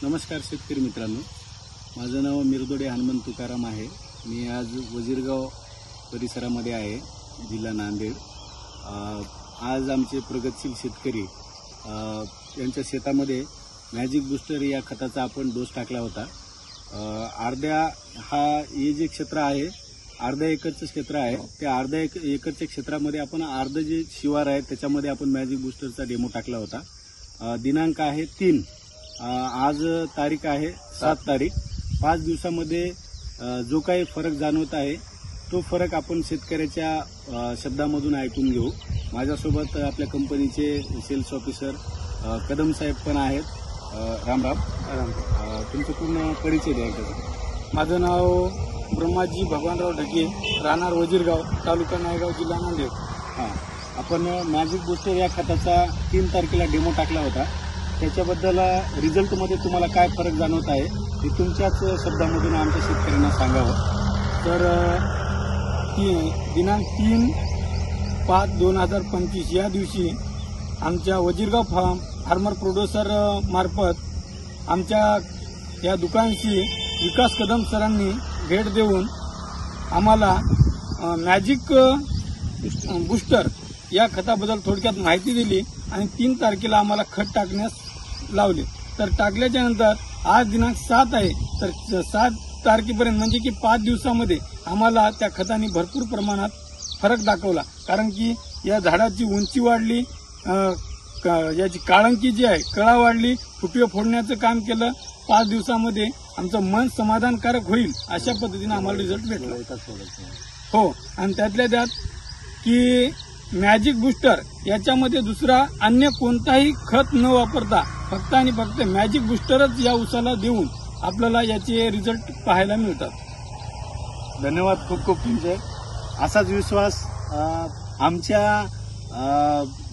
नमस्कार शेतकरी मित्रांनो, माझं नाव मिरदोडे हनुमंत तुकाराम आहे। मी आज वजीरगाव परिसरामध्ये आहे, जिल्हा नांदेड। आज आमचे प्रगतशील शेतकरी यांच्या शेतामध्ये मॅजिक बूस्टर या खताचा आपण डोस टाकला होता। हे जे क्षेत्र आहे अर्ध्या एकरचं क्षेत्र आहे, त्या अर्ध्या एकरच्या क्षेत्रामध्ये आपण अर्ध जे शिवार आहे त्याच्यामध्ये आपण मॅजिक बूस्टरचा डेमो टाकला होता। दिनांक आहे 3, आज तारीख आहे 7 तारीख। 5 दिवसामध्ये जो काही फरक जाणवत आहे तो फरक आपण शेतकऱ्याच्या शब्दामधून ऐकून घेऊ। माझ्यासोबत आपल्या कंपनीचे सेल्स ऑफिसर कदम साहेब पण आहेत। राम राम। तुमचं पूर्ण परिचय द्या। माझं नाव ब्रह्माजी भगवानराव ढगे, राहणार वजीरगाव, तालुका नायगाव, जिल्हा नांदेड। आपण मॅजिक बूस्टर या खताचा 3 तारखेला डेमो टाकला होता, त्याच्याबद्दल रिझल्टमध्ये तुम्हाला काय फरक जाणवत आहे हे तुमच्याच शब्दामधून आमच्या शेतकऱ्यांना सांगावं। तर दिनांक 3/5/2025 या दिवशी आमच्या वजीरगाव फार्मर प्रोड्युसर मार्फत आमच्या या दुकानशी विकास कदम सरांनी भेट देऊन आम्हाला मॅजिक बूस्टर या खताबद्दल थोडक्यात माहिती दिली आणि 3 तारखेला आम्हाला खत टाकण्यास लावले। तर टाकल्याच्या नंतर आज दिनांक 7 आहे, तर 7 तारखेपर्यंत म्हणजे की 5 दिवसामध्ये आम्हाला त्या खताने भरपूर प्रमाणात फरक दाखवला। कारण की या झाडाची उंची वाढली, याची काळंकी जी आहे कळा वाढली, फुटवे फोडण्याचं काम केलं। 5 दिवसामध्ये आमचं मन समाधानकारक होईल अशा पद्धतीने आम्हाला रिझल्ट भेटला। हो, आणि त्यातल्या त्यात की मॅजिक बूस्टर याच्यामध्ये दुसरा अन्य कोणताही खत न वापरता फक्त आणि फक्त मॅजिक बूस्टरच या उसाला देऊन आपल्याला याचे रिझल्ट पाहायला मिळतात। धन्यवाद खूप खूप तुमचे। असाच विश्वास आमच्या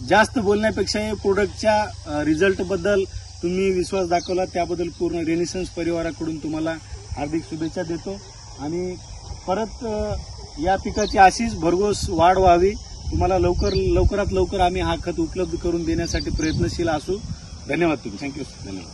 जास्त बोलण्यापेक्षा प्रोडक्टच्या रिझल्टबद्दल तुम्ही विश्वास दाखवला, त्याबद्दल पूर्ण रेनेसन्स परिवाराकडून तुम्हाला हार्दिक शुभेच्छा देतो। आणि परत या पिकाची अशीच भरघोस वाढ व्हावी, तुम्हाला लवकरात लवकर आम्ही हा खत उपलब्ध करून देण्यासाठी प्रयत्नशील असू। धन्यवाद तुम्ही। थँक्यू। धन्यवाद।